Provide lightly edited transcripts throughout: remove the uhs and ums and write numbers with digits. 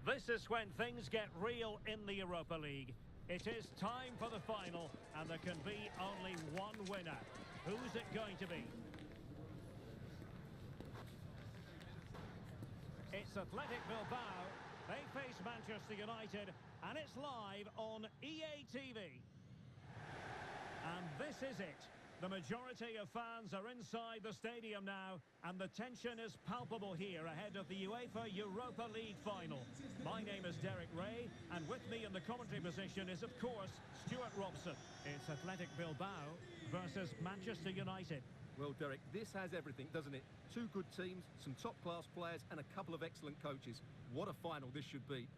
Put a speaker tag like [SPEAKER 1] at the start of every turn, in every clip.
[SPEAKER 1] This is when things get real in the Europa League. It is time for the final, and there can be only one winner. Who's it going to be? It's Athletic Bilbao. They face Manchester United, and it's live on EA TV. And this is it. The majority of fans are inside the stadium now, and the tension is palpable here ahead of the UEFA Europa League final. My name is Derek Ray, and with me in the commentary position is, of course, Stuart Robson. It's Athletic Bilbao versus Manchester United.
[SPEAKER 2] Well, Derek, this has everything, doesn't it? Two good teams, some top-class players, and a couple of excellent coaches. What a final this should be.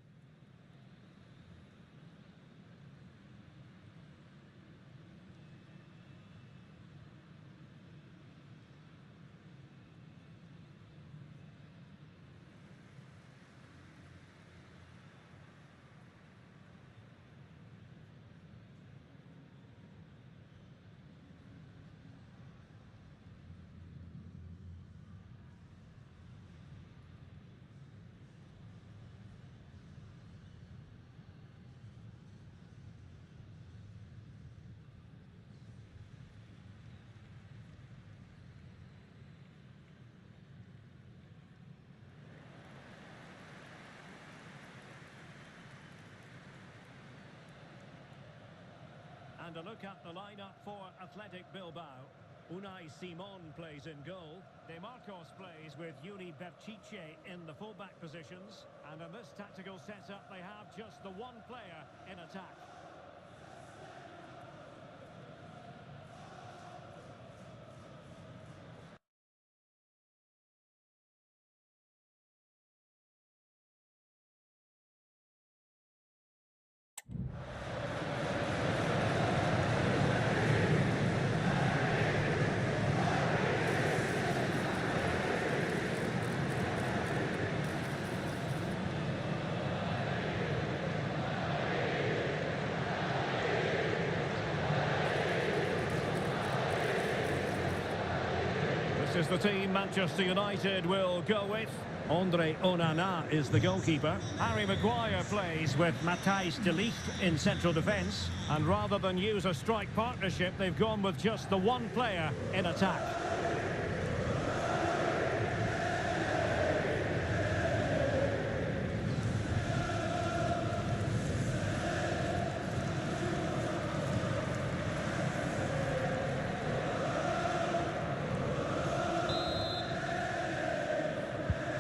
[SPEAKER 1] And a look at the lineup for Athletic Bilbao. Unai Simon plays in goal. De Marcos plays with Yuri Berchiche in the fullback positions. And in this tactical setup, they have just the one player in attack. This is the team Manchester United will go with. Andre Onana is the goalkeeper. Harry Maguire plays with Matthijs de Ligt in central defence. And rather than use a strike partnership, they've gone with just the one player in attack.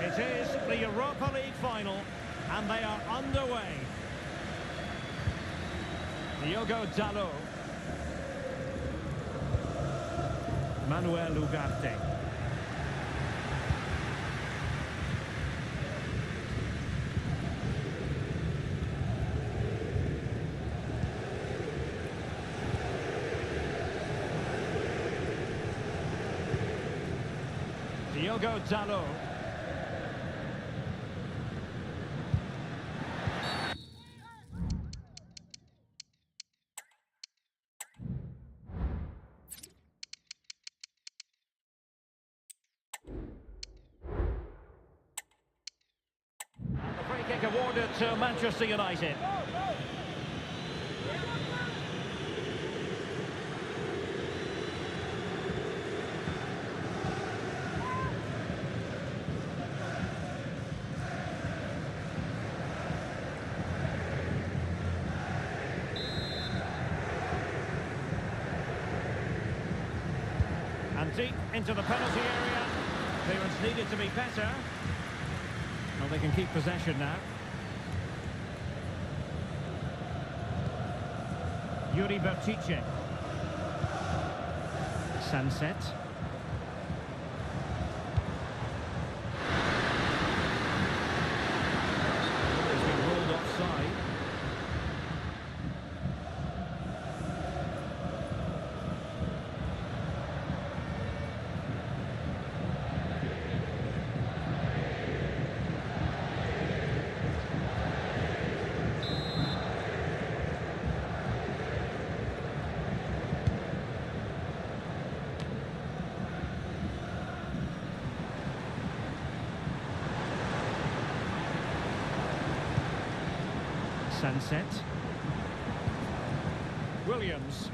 [SPEAKER 1] It is the Europa League final, and they are underway. Diogo Dalot. Manuel Ugarte. Diogo Dalot. Kick awarded to Manchester United. And deep into the penalty area. Clearance needed to be better. Well, they can keep possession now. Yuri Berchiche. Sunset. He's been rolled offside. Sunset. Williams.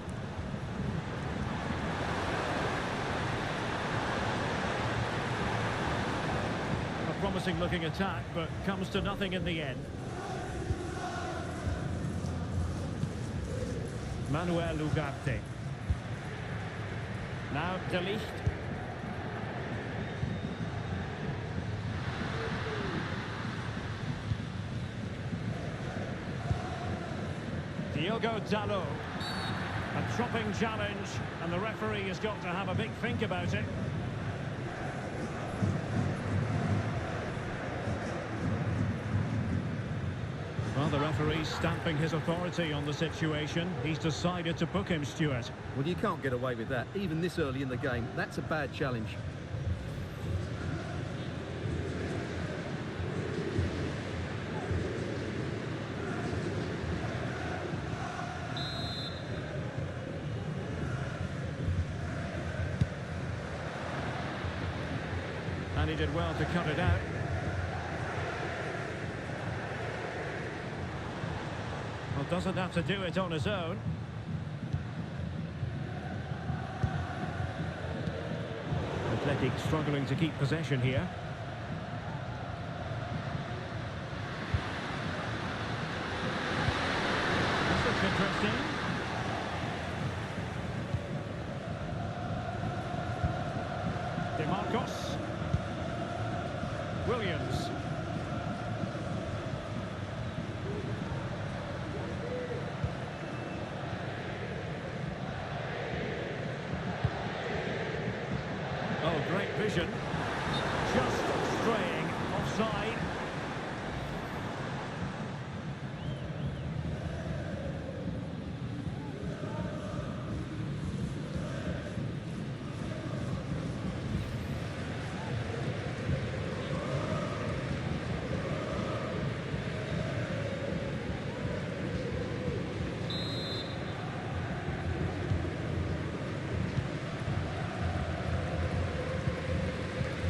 [SPEAKER 1] A promising looking attack, but comes to nothing in the end. Manuel Ugarte. Now De Ligt. Diogo Dalot. A chopping challenge, and the referee has got to have a big think about it. Well, the referee's stamping his authority on the situation. He's decided to book him, Stuart.
[SPEAKER 2] Well, you can't get away with that, even this early in the game. That's a bad challenge.
[SPEAKER 1] And he did well to cut it out. Well, doesn't have to do it on his own. Athletic struggling to keep possession here. This looks interesting. DeMarcos. Williams. Oh, great vision. Just straying offside.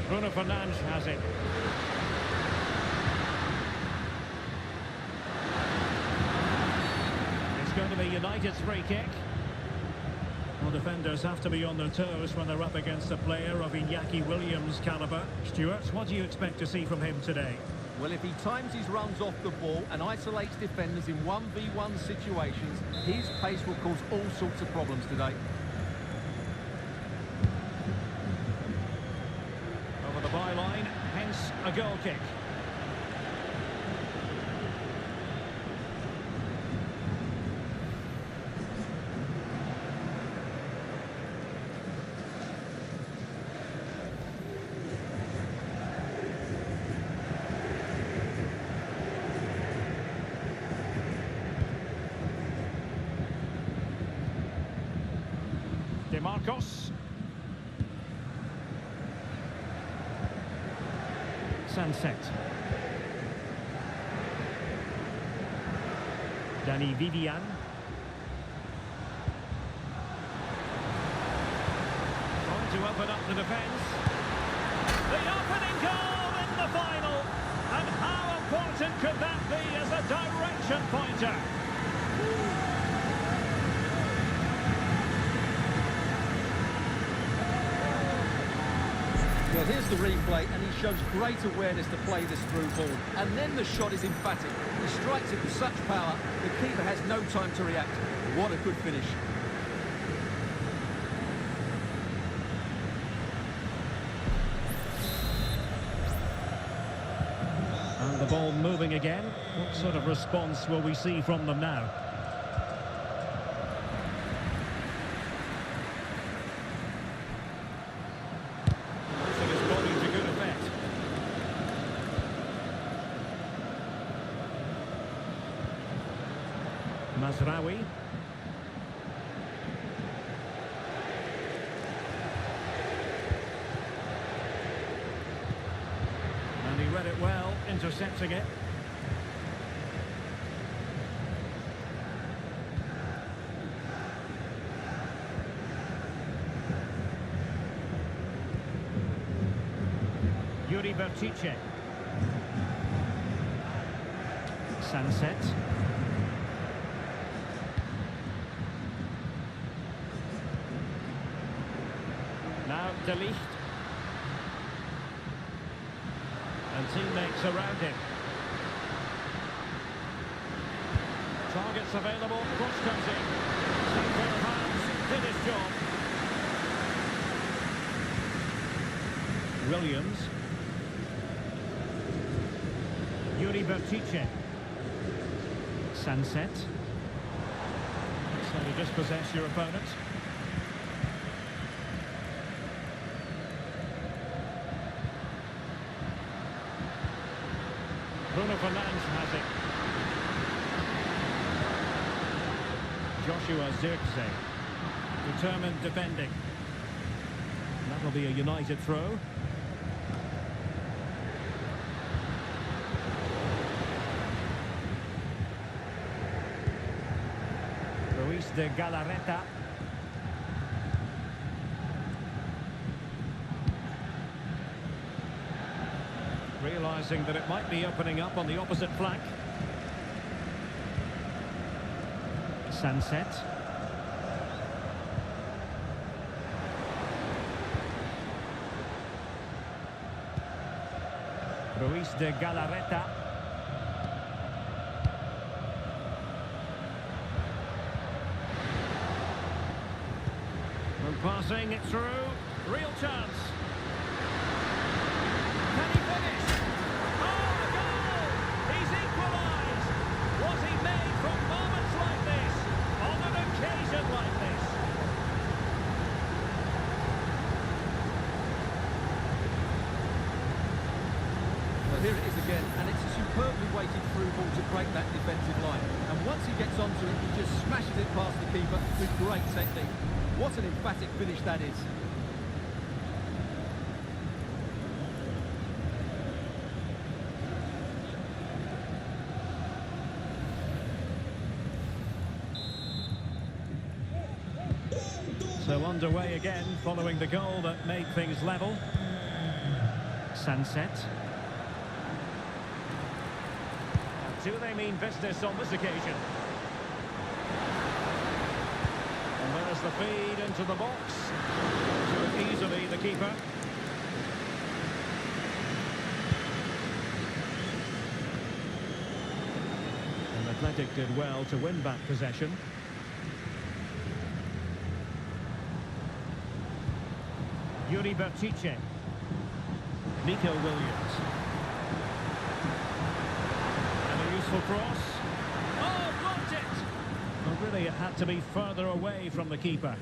[SPEAKER 1] Bruno Fernandes has it. It's going to be United's free kick. Well, defenders have to be on their toes when they're up against a player of Iñaki Williams' calibre. Stuart, what do you expect to see from him today?
[SPEAKER 2] Well, if he times his runs off the ball and isolates defenders in 1v1 situations, his pace will cause all sorts of problems today.
[SPEAKER 1] Over the byline, hence a goal kick. DeMarcos. Sunset. Danny Vivian. Trying to open up the defence. The opening goal in the final. And how important could that be as a direction pointer?
[SPEAKER 2] Well, here's the replay, and he shows great awareness to play this through ball. And then the shot is emphatic. He strikes it with such power, the keeper has no time to react. What a good finish.
[SPEAKER 1] And the ball moving again. What sort of response will we see from them now? Mazraoui. And he read it well, intercepting it. Yuri Bertice. Sunset. De Ligt. And teammates around him. Targets available, cross comes in. Same pair of hands, did his job. Williams. Yuri Bertice. Sunset. So you dispossess your opponent. Bruno Fernandes has it. Joshua Zirkzee. Determined defending. That'll be a United throw. Ruiz de Galarreta. Realising that it might be opening up on the opposite flank. Sunset. Ruiz de Galarreta. And passing it through. Real chance. Can he finish? Oh, a goal! He's equalised! Was he made from moments like this? On an occasion like this?
[SPEAKER 2] Well, here it is again, and it's a superbly weighted through ball to break that defensive line. And once he gets onto it, he just smashes it past the keeper with great technique. What an emphatic finish that is.
[SPEAKER 1] So underway again, following the goal that made things level. Sunset. Do they mean business on this occasion? And there's the feed into the box. To it easily, the keeper. And Athletic did well to win back possession. Yuri Bertice. Nico Williams. And a useful cross. Oh, blocked it! Well, really, it had to be further away from the keeper.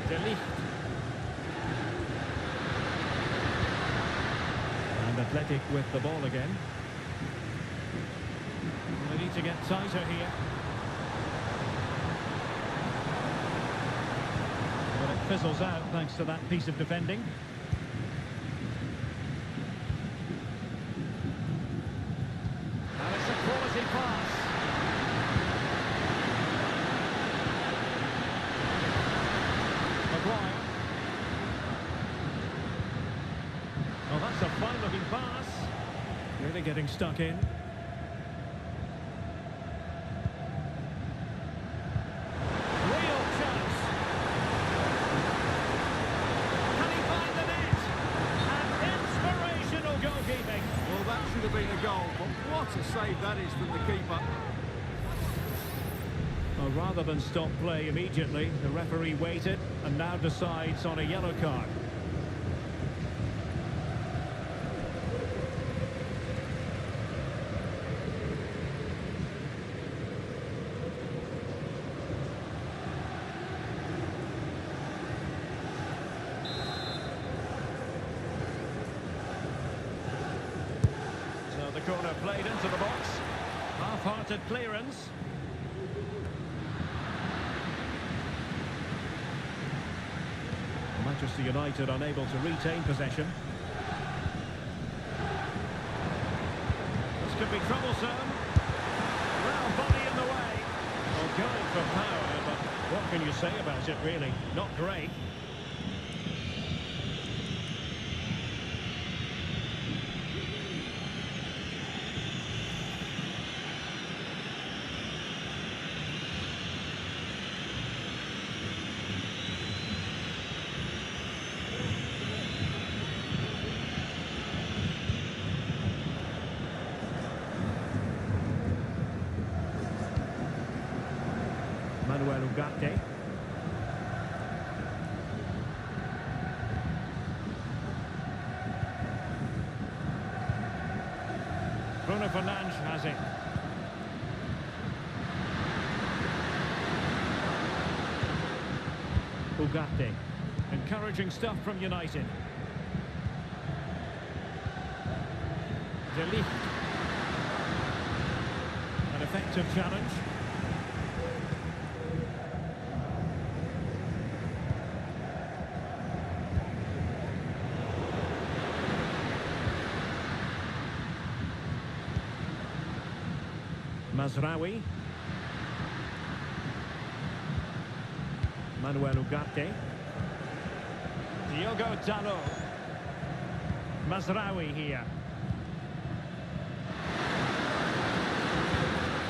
[SPEAKER 1] De Ligt. And Athletic with the ball again. They need to get tighter here. Fizzles out thanks to that piece of defending. And it's a quality pass. Maguire. Oh, that's a fine looking pass. Really getting stuck in.
[SPEAKER 2] Have been a goal, but what a save that is from the keeper.
[SPEAKER 1] Well, rather than stop play immediately, the referee waited and now decides on a yellow card. The corner played into the box. Half-hearted clearance. Manchester United unable to retain possession. This could be troublesome. Well, body in the way. Well, going for power, but what can you say about it, really? Not great. Ugarte. Bruno Fernandes has it. Ugarte. Encouraging stuff from United. De Ligt. An effective challenge. Mazraoui. Manuel Ugarte. Diogo Dalot. Mazraoui here.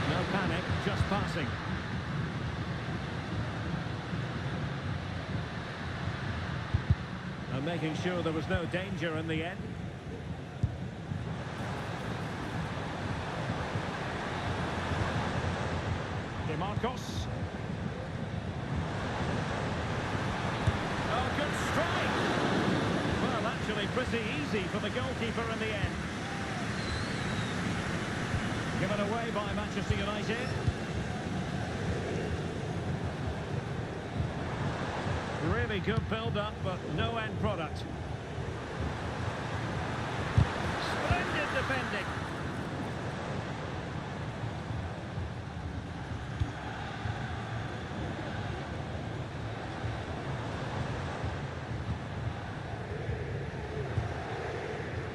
[SPEAKER 1] No panic, just passing. And making sure there was no danger in the end. Marcos. Oh, good strike! Well, actually pretty easy for the goalkeeper in the end. Given away by Manchester United. Really good build-up, but no end product. Splendid defending.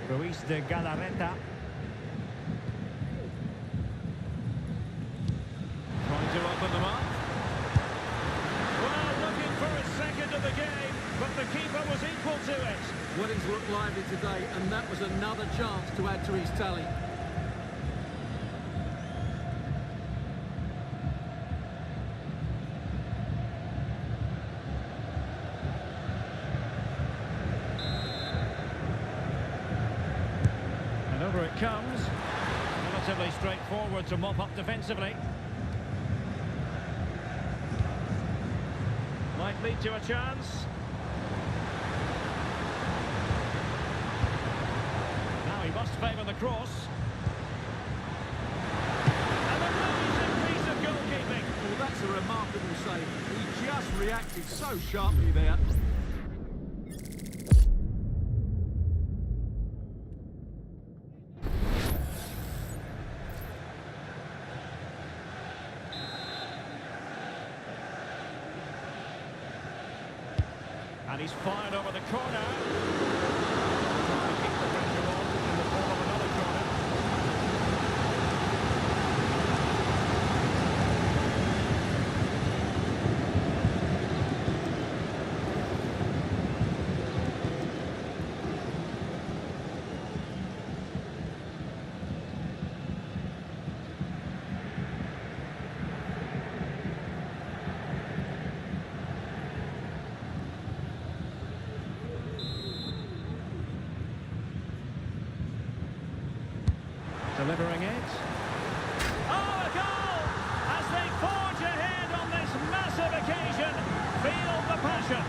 [SPEAKER 1] Ruiz de Galarreta. Trying to open them up. Well, looking for a second of the game, but the keeper was equal to it.
[SPEAKER 2] Weddings looked lively today, and that was another chance to add to his tally.
[SPEAKER 1] Over it comes. Relatively straightforward to mop up defensively. Might lead to a chance. Now he must favour the cross. And a brilliant piece of goalkeeping.
[SPEAKER 2] Well, that's a remarkable save. He just reacted so sharply there.
[SPEAKER 1] And he's fired over the corner. Trying to keep the pressure on in the form of another corner. Delivering it. Oh, a goal! As they forge ahead on this massive occasion. Feel the passion.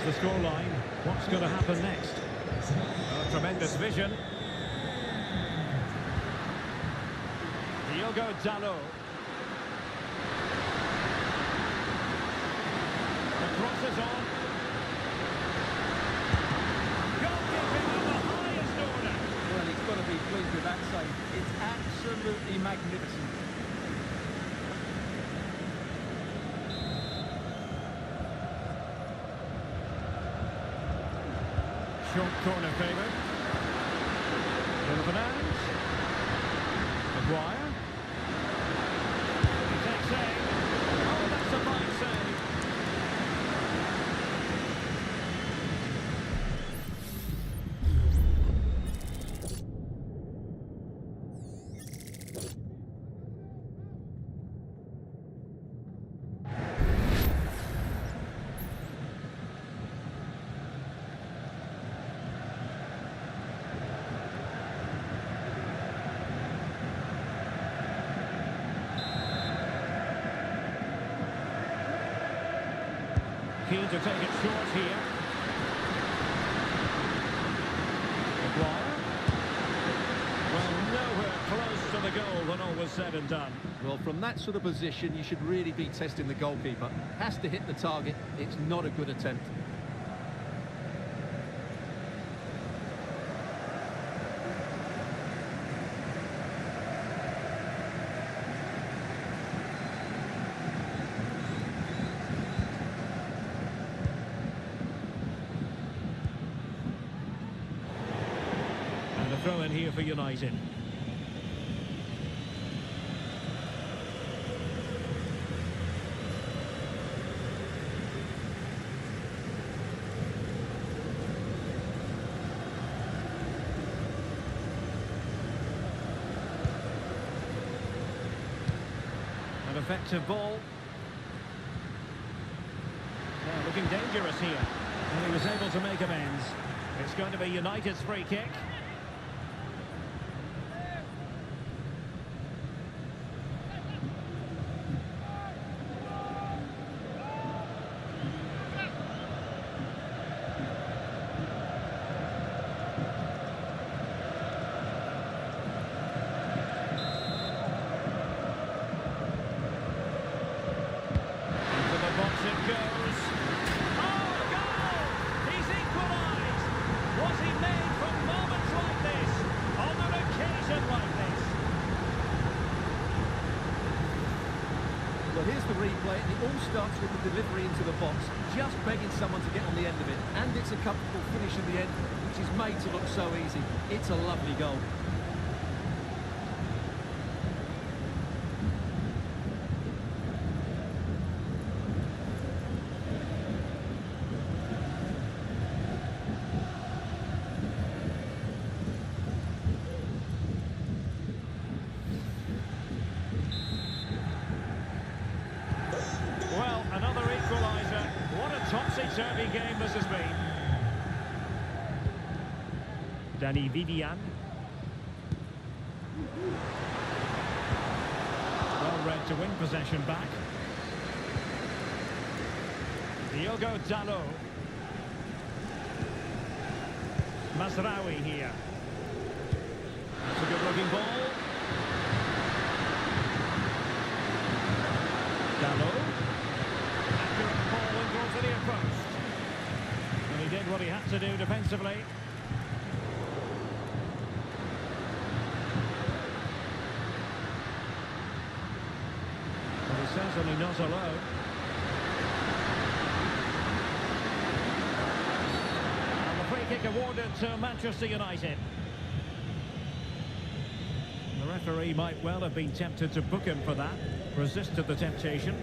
[SPEAKER 1] The scoreline. What's going to happen next? Oh, tremendous vision. Diogo Dalot. The cross is on. Goalkeeping of the highest order.
[SPEAKER 2] Well, he's got to be pleased with that save. It's absolutely magnificent.
[SPEAKER 1] Short corner favoured. Fernandes. Maguire. He takes aim. Oh, that's a keen to take it short here. Maguire. Well, nowhere close to the goal when all was said and done.
[SPEAKER 2] Well, from that sort of position, you should really be testing the goalkeeper. Has to hit the target. It's not a good attempt.
[SPEAKER 1] And a throw in here for United. An effective ball. Now looking dangerous here. And he was able to make amends. It's going to be United's free kick. It goes. Oh, a goal! He's equalised! Was he made from moments like this? On an occasion like this?
[SPEAKER 2] Well, here's the replay. It all starts with the delivery into the box, just begging someone to get on the end of it. And it's a comfortable finish in the end, which is made to look so easy. It's a lovely goal.
[SPEAKER 1] Well, another equaliser. What a topsy-turvy game this has been. Danny Vivian. Well read to win possession back. Diogo Dalot. Mazraoui here. It's a good-looking ball. Dalot. Accurate ball in goal to the post. And he did what he had to do defensively. Well, he's certainly not alone. And the free kick awarded to Manchester United. The referee might well have been tempted to book him for that. Resisted the temptation.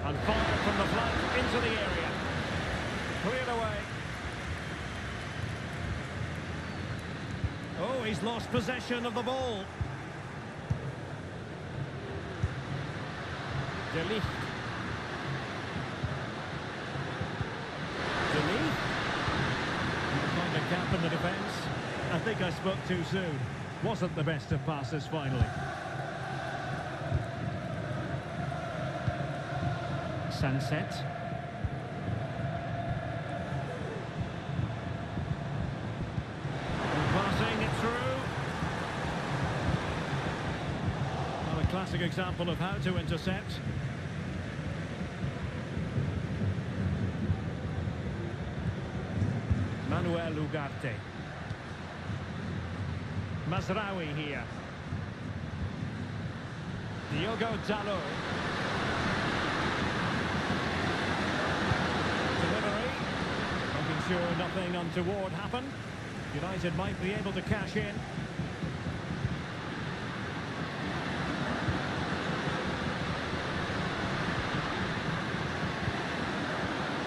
[SPEAKER 1] And fired from the flank into the area. Cleared away. Oh, he's lost possession of the ball. De Ligt. De Ligt. Find a gap in the defence. I think I spoke too soon. Wasn't the best of passes finally. Sunset. Passing it through. Well, a classic example of how to intercept. Manuel Ugarte. Mazraoui here. Diogo Dalot. Delivery. Making sure nothing untoward happened. United might be able to cash in.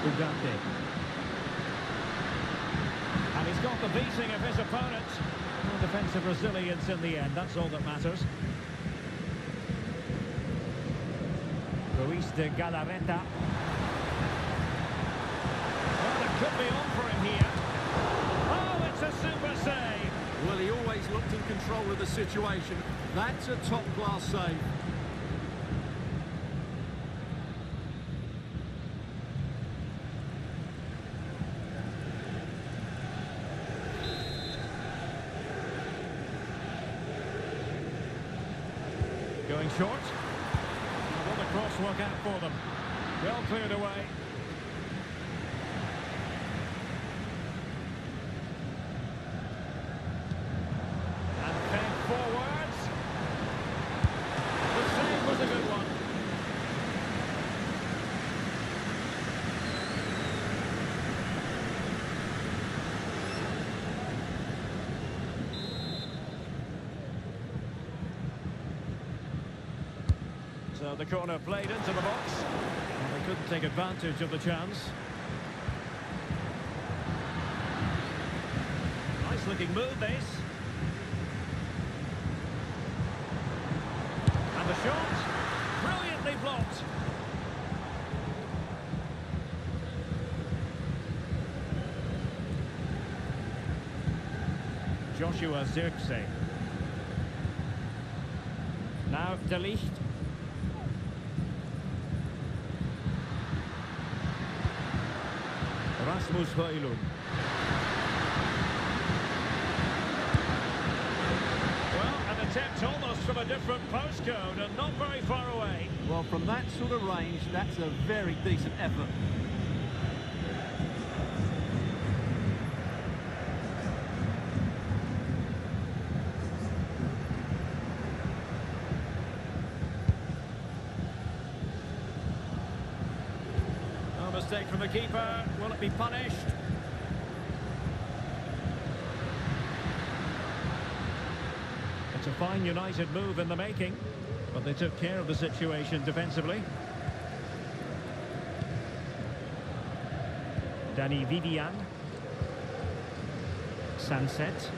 [SPEAKER 1] Ugarte. And he's got the beating of his opponent. Well, defensive resilience in the end. That's all that matters. Ruiz de Galarreta. Well, it could be on for him here. Oh, it's a super save.
[SPEAKER 2] Well, he always looked in control of the situation. That's a top-class save.
[SPEAKER 1] Going short. Will the cross work out for them? Well cleared away. And fed forwards. The save was a good one. So the corner played into the box. And they couldn't take advantage of the chance. Nice looking move, this. And the shot, brilliantly blocked. Joshua Zirkzee. Now De Ligt. Rasmus Højlund. Well, an attempt almost from a different postcode and not very far away.
[SPEAKER 2] Well, from that sort of range, that's a very decent effort.
[SPEAKER 1] Mistake from the keeper. Will it be punished? It's a fine United move in the making, but they took care of the situation defensively. Danny Vivian. Sunset.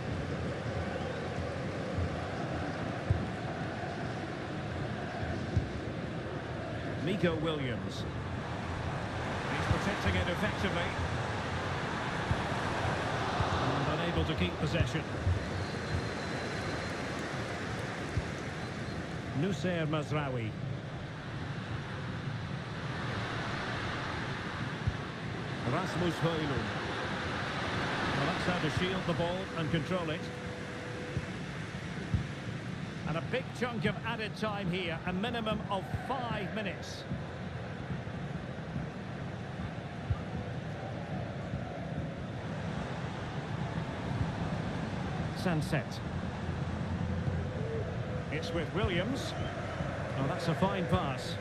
[SPEAKER 1] Nico Williams. Protecting it effectively. And unable to keep possession. Nusayr Mazraoui. Rasmus Højlund. Well, that's how to shield the ball and control it. And a big chunk of added time here, a minimum of 5 minutes. Sunset. It's with Williams. Oh, that's a fine pass.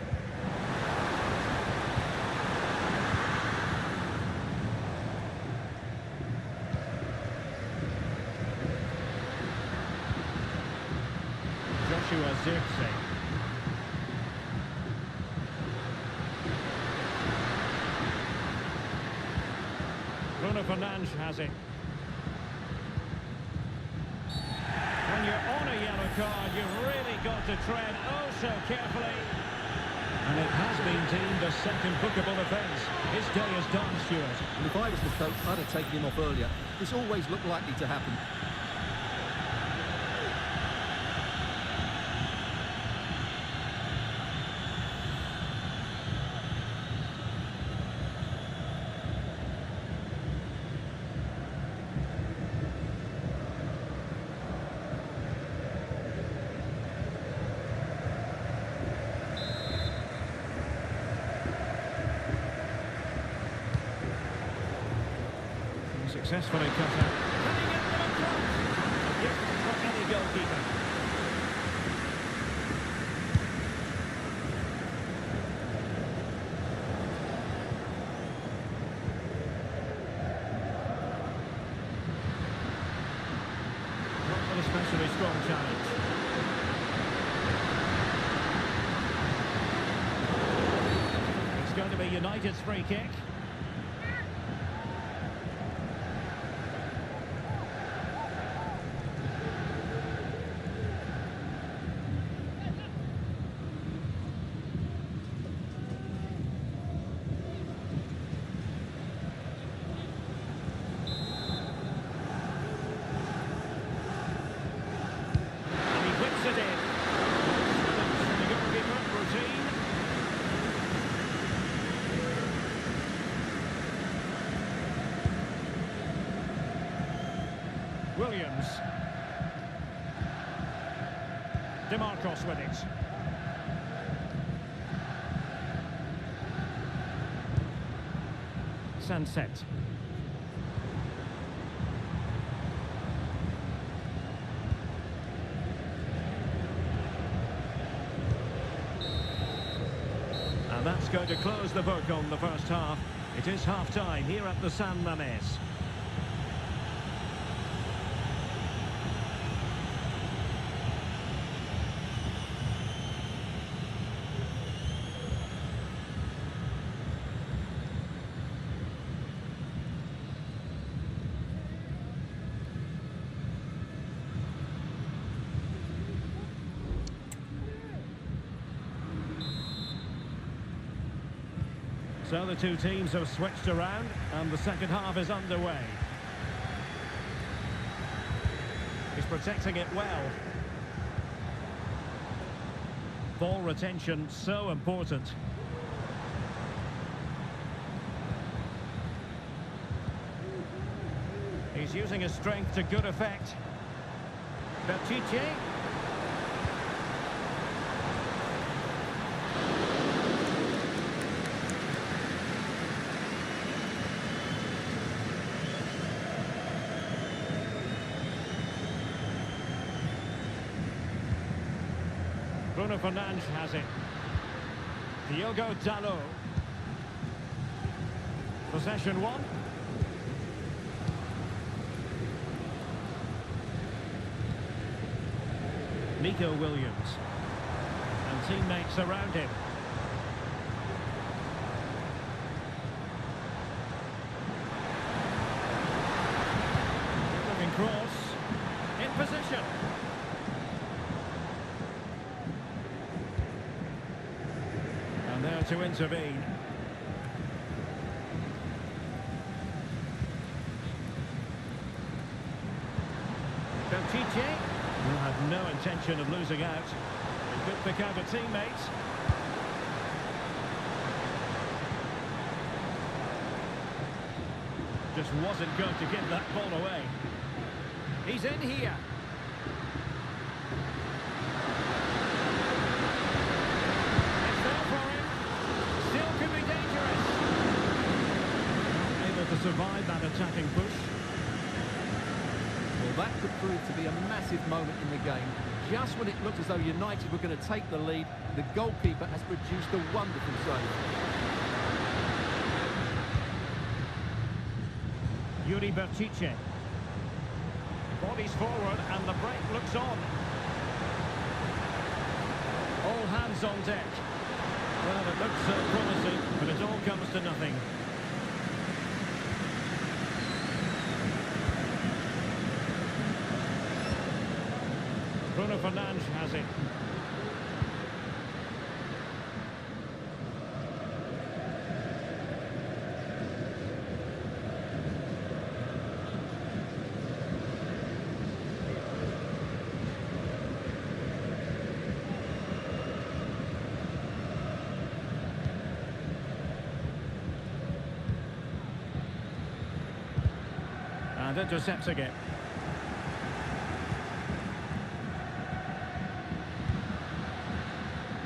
[SPEAKER 1] Joshua Zirkzee. Bruno Fernandes has it. When you're on a yellow card, you've really got to tread oh so carefully. And it has been deemed a second bookable offence. His day is done, Stuart.
[SPEAKER 2] And if I was the coach, I'd have taken him off earlier. This always looked likely to happen.
[SPEAKER 1] Successfully cut out. Cutting it from across. A gift for any goalkeeper. Not an especially strong challenge. It's going to be United's free kick. Williams. DeMarcos with it. Sunset. And that's going to close the book on the first half. It is half-time here at the San Mamés. So the two teams have switched around and the second half is underway. He's protecting it well. Ball retention so important. He's using his strength to good effect. Bertice. Bruno Fernandes has it. Diogo Dalot. Possession one. Nico Williams. And teammates around him. Looking cross. In position. And there to intervene. Bertice will have no intention of losing out. He could pick out a teammate. Just wasn't going to give that ball away. He's in here. It's there for him. Still could be dangerous. Able to survive that attacking push.
[SPEAKER 2] Well, that could prove to be a massive moment in the game. Just when it looked as though United were going to take the lead, the goalkeeper has produced a wonderful save.
[SPEAKER 1] Yuri Bertice. Bodies forward and the break looks on. All hands on deck. Well, it looks so promising, but it all comes to nothing. Bruno Fernandes has it. And intercepts again.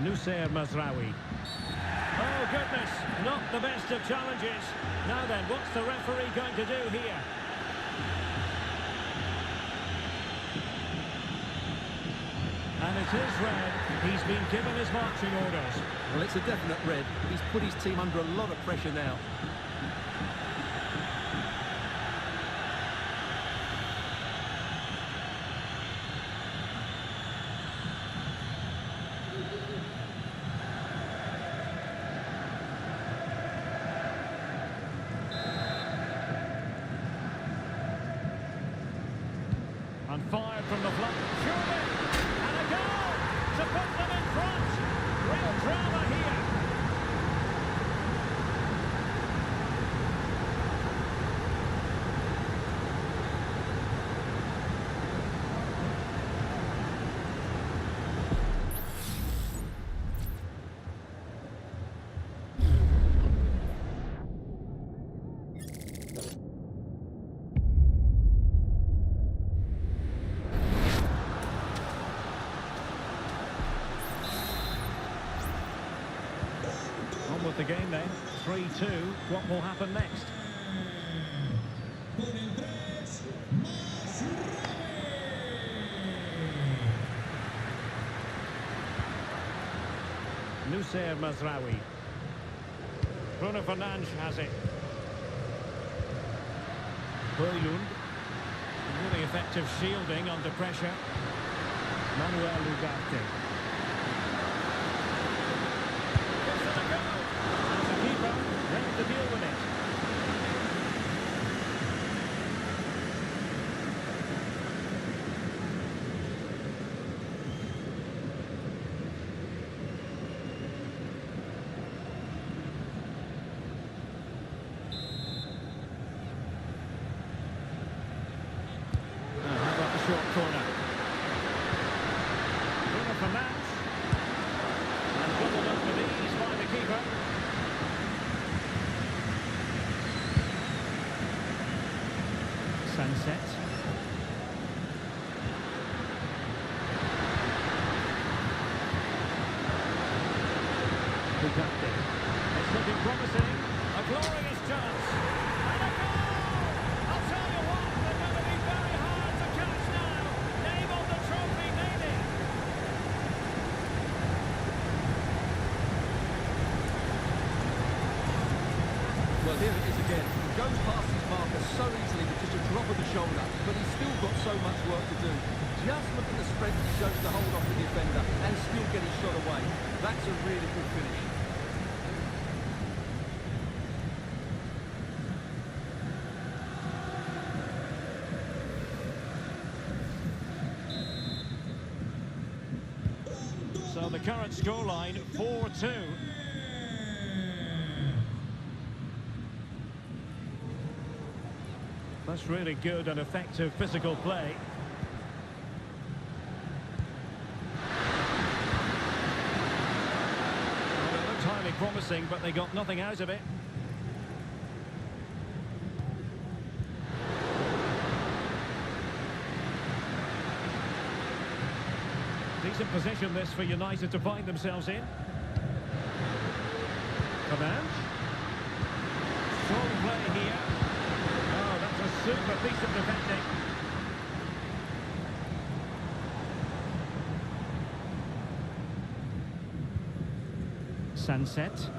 [SPEAKER 1] Nusayr Mazraoui. Oh goodness, not the best of challenges. Now then, what's the referee going to do here? And it is red. He's been given his marching orders.
[SPEAKER 2] Well, it's a definite red. He's put his team under a lot of pressure now.
[SPEAKER 1] And fired from the flank. Surely! And a goal to put them in front. Real drama here. with the game then. 3-2. What will happen next? Nusser Mazraoui. Bruno Fernandes has it. Højlund. Really effective shielding under pressure. Manuel Ugarte. Gives it a go. And the keeper ready to deal with it. Short corner. Bruno Fernandes. And doubled up with ease by the keeper. Sunset. Ugarte. It's looking promising. A glorious chance. And a goal! I'll tell you what, they're going to be very hard to catch now. Name on the trophy, maybe.
[SPEAKER 2] Well, here it is again. He goes past his marker so easily with just a drop of the shoulder, but he's still got so much work to do. Just look at the strength he shows to hold off the defender and still get his shot away. That's a really good finish.
[SPEAKER 1] So the current scoreline, 4-2. That's really good and effective physical play. Well, it looked highly promising, but they got nothing out of it. Decent position this for United to find themselves in. Command. Strong play here. Oh, that's a super piece of defending. Sunset.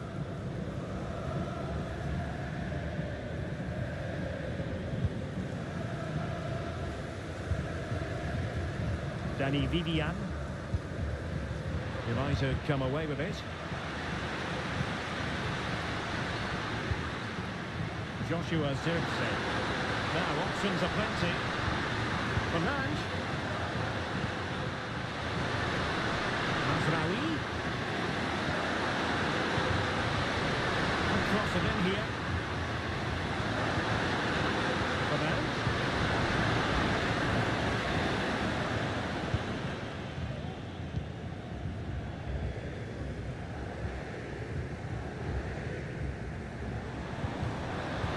[SPEAKER 1] Danny Vivian. United come away with it. Joshua Zirkzee. Now options are plenty. Fernandes. Mazraoui. Cross it in here. Fernandes.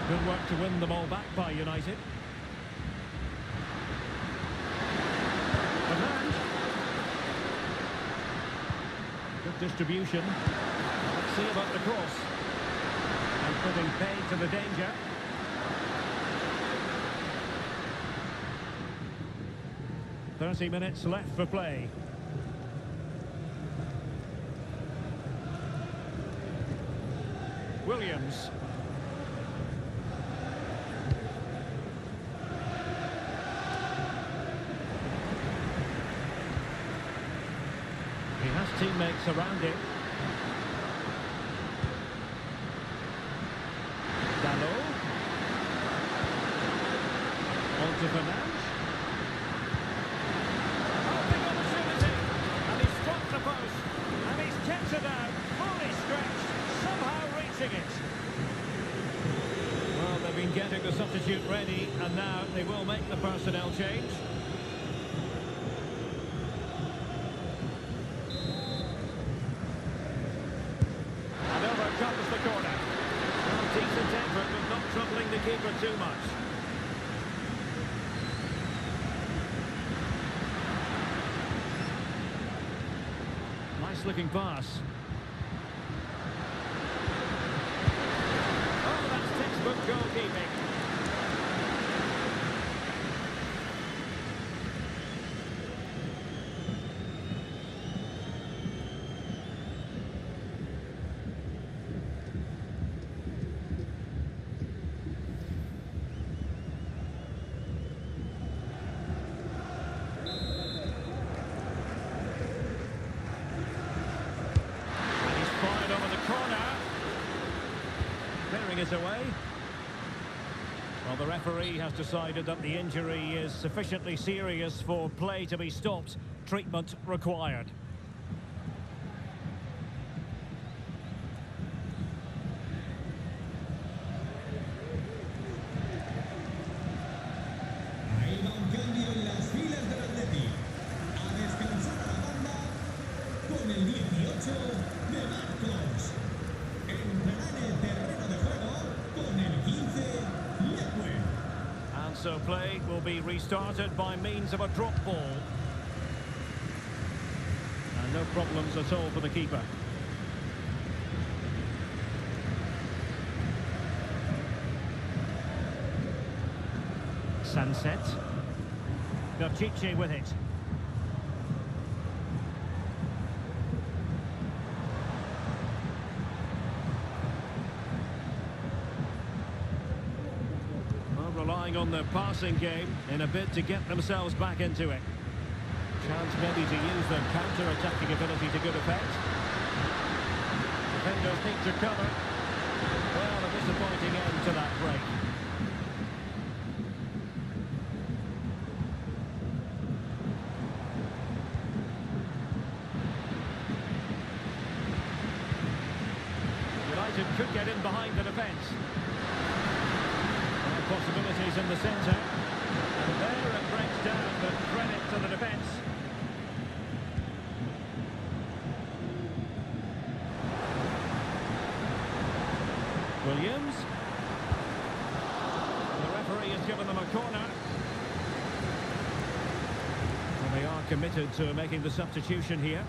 [SPEAKER 1] Good work to win the ball back by United. Fernandes. Good distribution. Let's see about the cross. And putting paid to the danger. "30 minutes left for play." Williams. He has teammates around him. Dalot. On to Fernandes. Oh, big opportunity. And he's struck the post. And he's kept it out. Fully stretched. Somehow reaching it. Well, they've been getting the substitute ready. And now they will make the personnel change. Comes the corner. Well, decent effort, but not troubling the keeper too much. Nice looking pass. it away. Well, the referee has decided that the injury is sufficiently serious for play to be stopped. Treatment required.
[SPEAKER 3] Ahí va un cambio en las filas del Atleti. A descansar a la banda con el 18 de Marcos. Entrará en el terreno de juego con el 15 Leque.
[SPEAKER 1] And so play will be restarted by means of a drop ball. And no problems at all for the keeper. Sunset. Berchiche with it. Well, relying on the passing game in a bid to get themselves back into it. Chance maybe to use their counter-attacking ability to good effect. Defenders need to cover. Well, a disappointing end to that break. United could get in behind the defence. Possibilities in the centre. And there it breaks down, but credit to the defence. Williams. The referee has given them a corner. And they are committed to making the substitution here.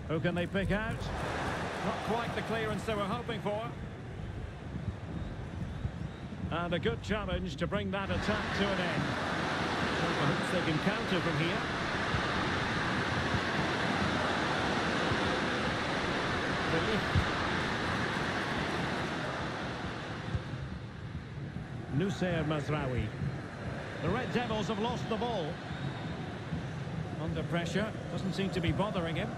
[SPEAKER 1] Who can they pick out? Not quite the clearance they were hoping for. And a good challenge to bring that attack to an end. Perhaps they can counter from here. Nusayr Mazraoui. The Red Devils have lost the ball. Under pressure, doesn't seem to be bothering him.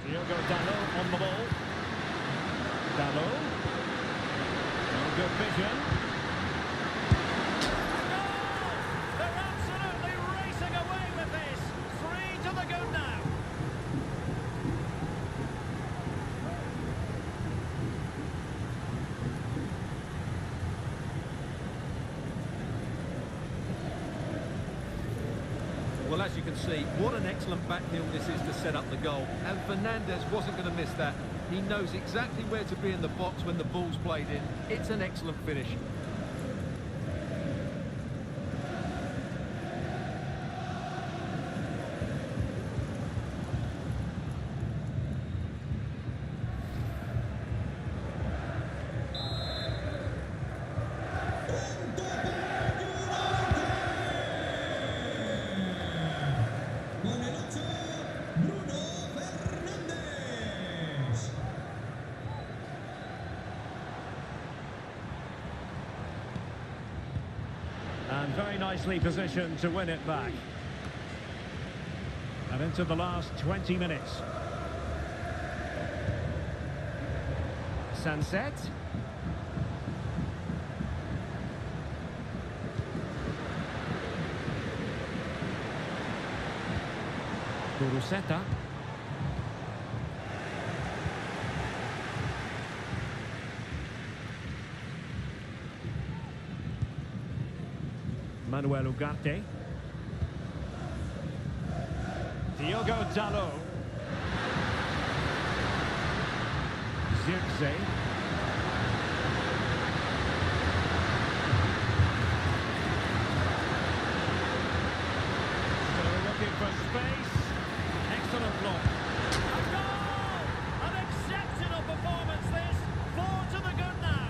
[SPEAKER 1] Diogo Dalot on the ball. Dalot. Oh, good vision. Goal! They're absolutely racing away with this. 3 to the good now.
[SPEAKER 2] Well, as you can see, what an excellent back heel this is to set up the goal. And Fernandez wasn't going to miss that. He knows exactly where to be in the box when the ball's played in. It's an excellent finish.
[SPEAKER 1] And very nicely positioned to win it back. And into the last 20 minutes. Sunset. Kuruseta. Manuel Ugarte. Diogo Dalot. Zirkzee. Still looking for space. Excellent block. A goal! An exceptional performance this. 4 to the good now.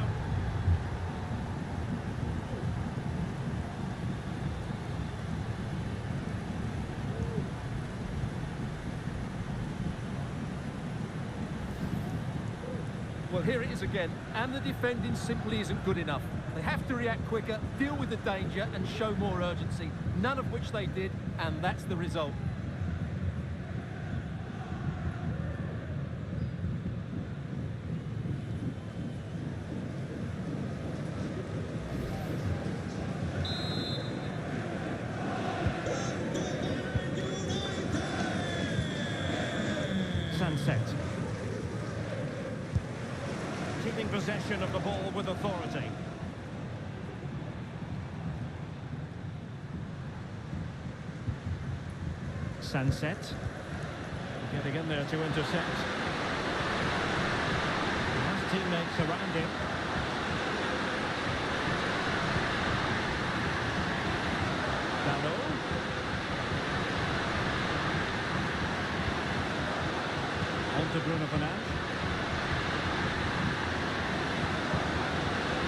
[SPEAKER 2] Well, here it is again, and the defending simply isn't good enough. They have to react quicker, deal with the danger, and show more urgency, none of which they did, and that's the result.
[SPEAKER 1] Sunset. Keeping possession of the ball with authority. Sunset. Getting in there to intercept. He has teammates around him. Dalo. On to Bruno Fernandes.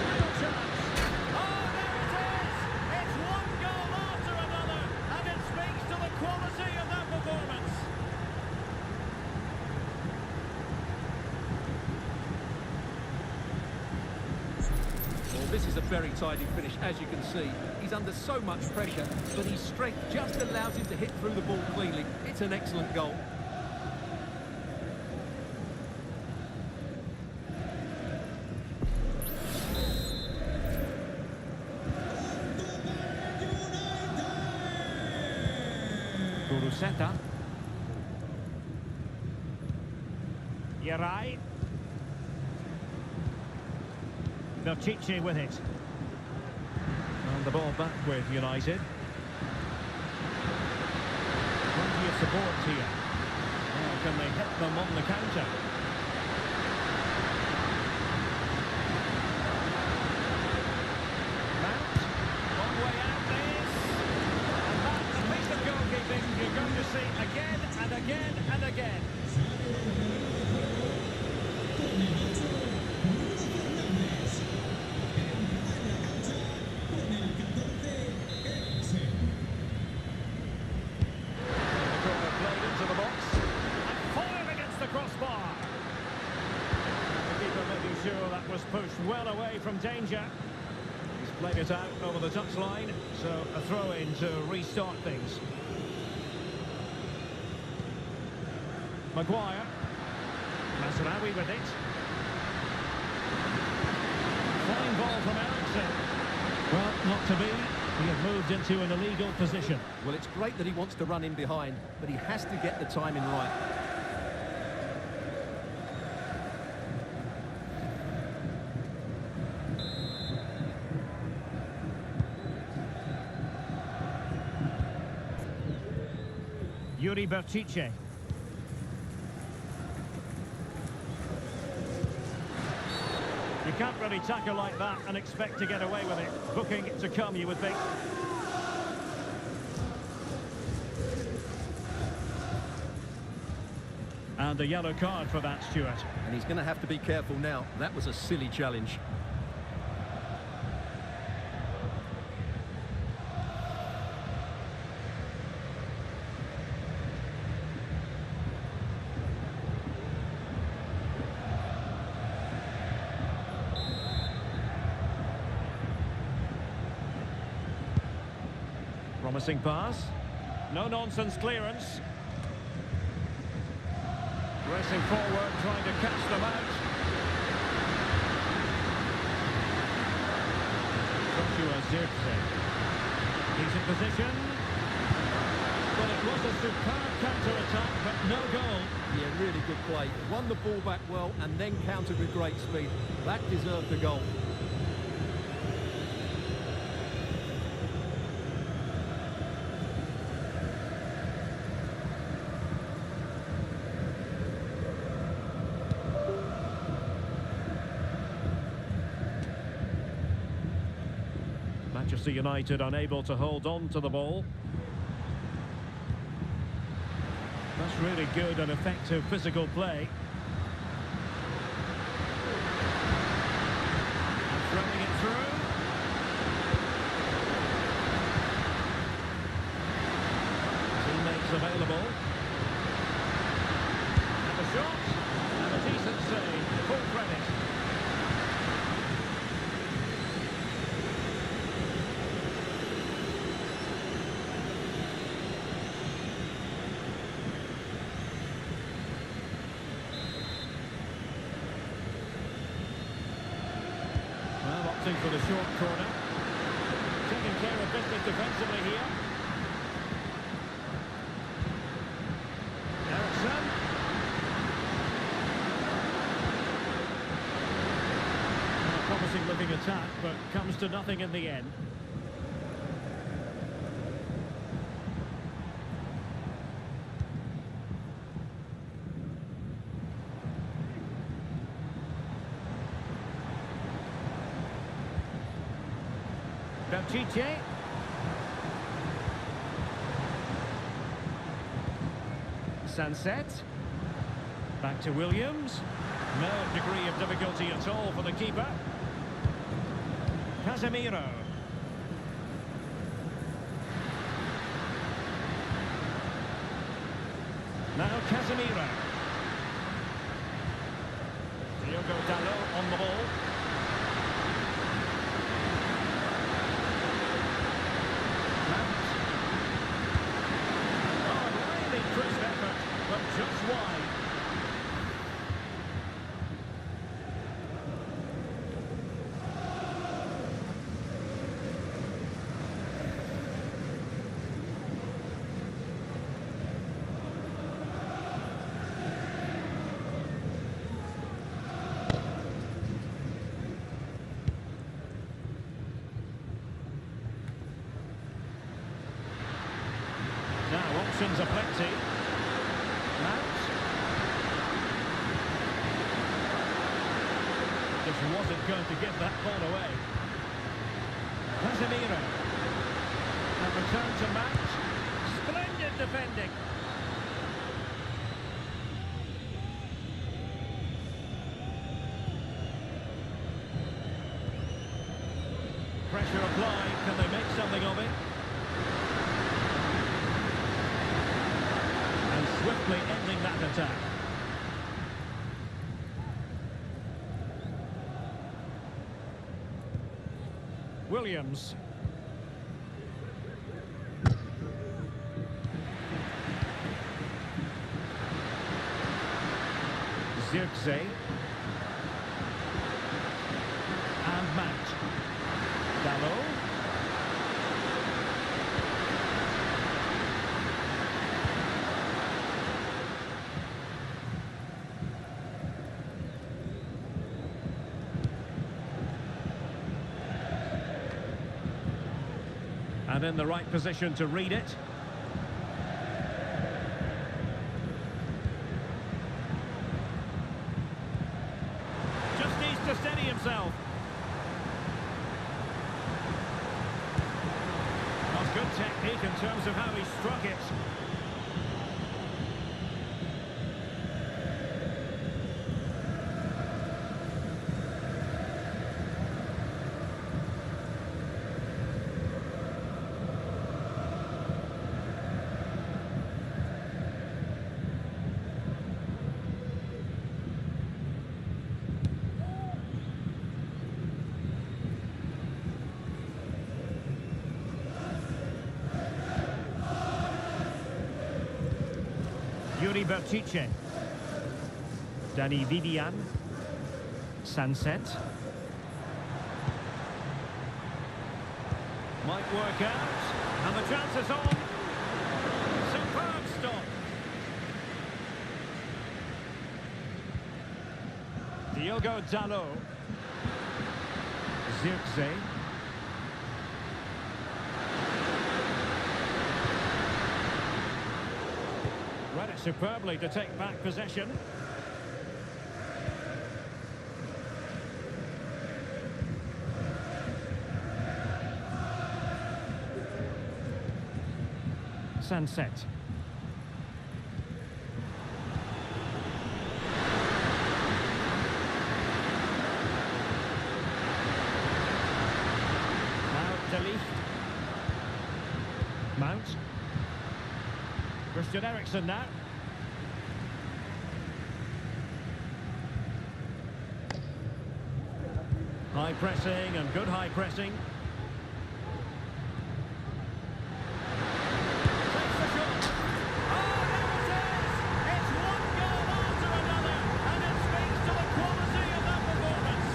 [SPEAKER 1] Real chance. Oh, there it is! It's one goal after another, and it speaks to the quality of that performance.
[SPEAKER 2] Well, this is a very tidy finish, as you can see. He's under so much pressure, but his strength just allows him to hit through the ball cleanly. It's an excellent goal.
[SPEAKER 1] Kuruseta. Yarai. Berchiche with it. And the ball back with United. Plenty of support here. Now, can they hit them on the counter? Mount. Long way out this. And that's a piece of goalkeeping you're going to see again and again and again. Sure, that was pushed well away from danger. He's played it out over the touchline, so a throw-in to restart things. Maguire. Masraoui with it. Fine ball from Ericsson. Well, not to be. He had moved into an illegal position.
[SPEAKER 2] Well, it's great that he wants to run in behind, but he has to get the timing right.
[SPEAKER 1] Yuri Berchiche. You can't really tackle like that and expect to get away with it. Booking to come, you would think. And a yellow card for that, Stuart.
[SPEAKER 2] And he's going to have to be careful now. That was a silly challenge.
[SPEAKER 1] Promising pass. No-nonsense clearance. Racing forward, trying to catch them out. Joshua Zirkzee. He's in position. Well, it was a superb counter-attack, but no goal.
[SPEAKER 2] Yeah, really good play. Won the ball back well and then countered with great speed. That deserved the goal.
[SPEAKER 1] Manchester United unable to hold on to the ball. That's really good and effective physical play. And throwing it through. Teammates available. And a shot. And a decent save. Full credit. the short corner. Taking care of business defensively here. Ericsson. A promising looking attack, but comes to nothing in the end. Belchiche. Sunset. Back to Williams. No degree of difficulty at all for the keeper. Casemiro. Now Casemiro. Diogo Dalot on the ball. Crisp effort, but just wide. Now options are plenty. Just wasn't going to give that ball away. Casemiro. And return to match. Splendid defending. Pressure applied. Can they make something of it? And swiftly ending that attack. Williams. Zirkzee. And Matt. Dalot. And in the right position to read it. Just needs to steady himself. That's good technique in terms of how he struck it. Yuri Berchiche. Danny Vivian. Sunset. Might work out. And the chance is on. Superb stop. Diogo Dalot. Zirkzee. Read it superbly to take back possession. Sunset. Now Delete. Mount. Christian Eriksen now. High pressing and good high pressing. Takes the shot. Oh, there it is! It's one goal after another, and it speaks to the quality of that performance.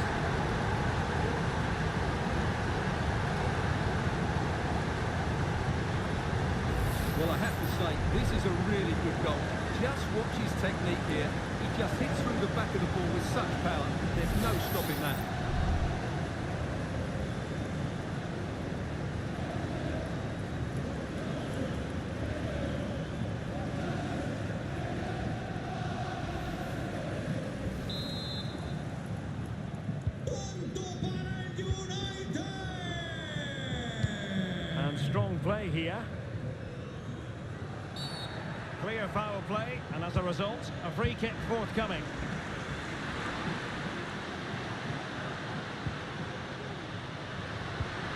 [SPEAKER 2] This is a really good goal. Just watch his technique here. He just hits through the back of the ball with such power. There's no stopping that.
[SPEAKER 1] And strong play here. Clear foul play, and as a result, a free kick forthcoming.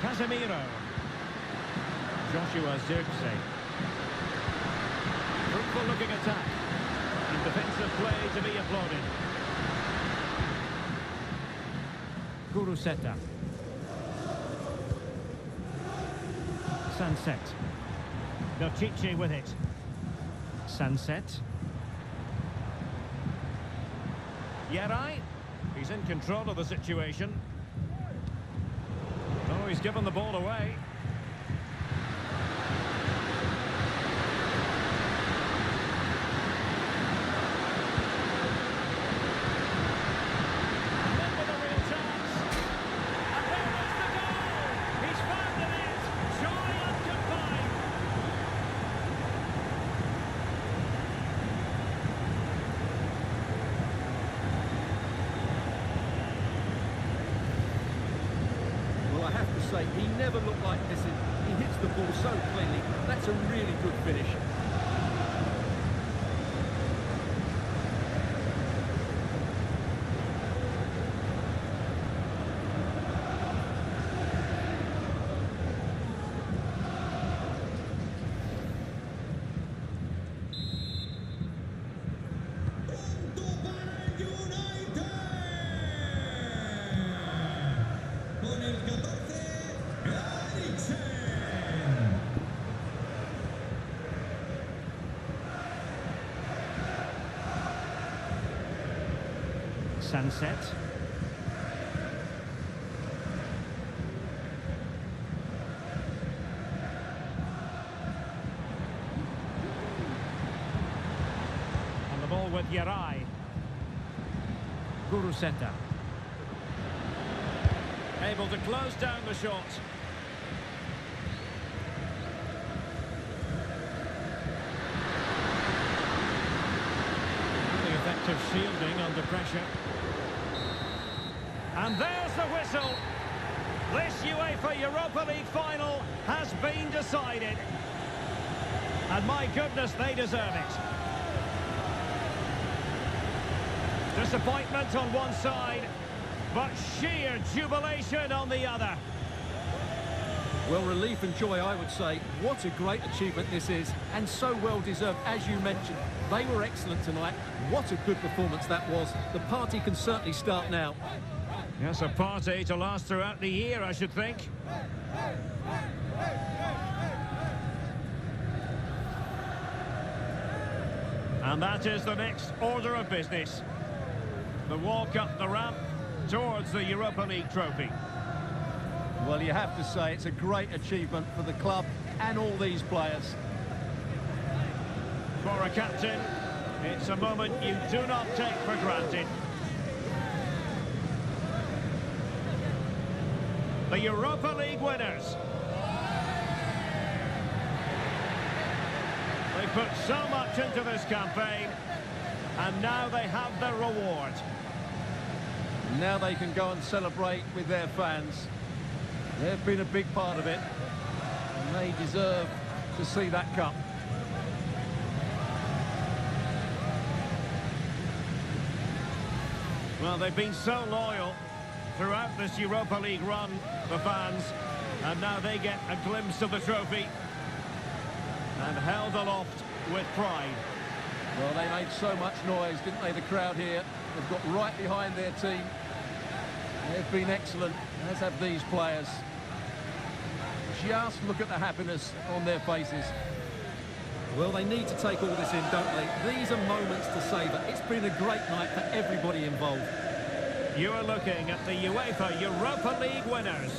[SPEAKER 1] Casemiro. Joshua Zirkzee. Fruitful looking attack. And defensive play to be applauded. Guruseta. Sunset. Dochichi with it. Sunset. Yerai. He's in control of the situation. Oh, he's given the ball away. And then with a real chance. And there is the goal! He's found the net! Joy unconfined!
[SPEAKER 2] Well, I have to say, he never looked like this. He hits the ball so cleanly. That's a really good finish.
[SPEAKER 3] Con el 14, Eriksen.
[SPEAKER 1] Sunset. On the ball with Yerai. Guruseta. Able to close down the shot. The effective shielding under pressure. And there's the whistle. This UEFA Europa League final has been decided. And my goodness, they deserve it. Disappointment on one side, but sheer jubilation on the other.
[SPEAKER 2] Well, relief and joy, I would say. What a great achievement this is, and so well deserved, as you mentioned. They were excellent tonight. What a good performance that was. The party can certainly start now.
[SPEAKER 1] Yes, a party to last throughout the year, I should think. And that is the next order of business. The walk up the ramp towards the Europa League trophy.
[SPEAKER 2] Well, you have to say it's a great achievement for the club and all these players.
[SPEAKER 1] For a captain, it's a moment you do not take for granted. The Europa League winners. They put so much into this campaign, and now they have their reward.
[SPEAKER 2] Now they can go and celebrate with their fans. They've been a big part of it, and they deserve to see that cup.
[SPEAKER 1] Well, they've been so loyal throughout this Europa League run, the fans, and now they get a glimpse of the trophy and held aloft with pride.
[SPEAKER 2] Well, they made so much noise, didn't they, the crowd here? They've got right behind their team. They've been excellent, as have these players. Just look at the happiness on their faces. Well, they need to take all this in, don't they? These are moments to savour. It's been a great night for everybody involved.
[SPEAKER 1] You are looking at the UEFA Europa League winners.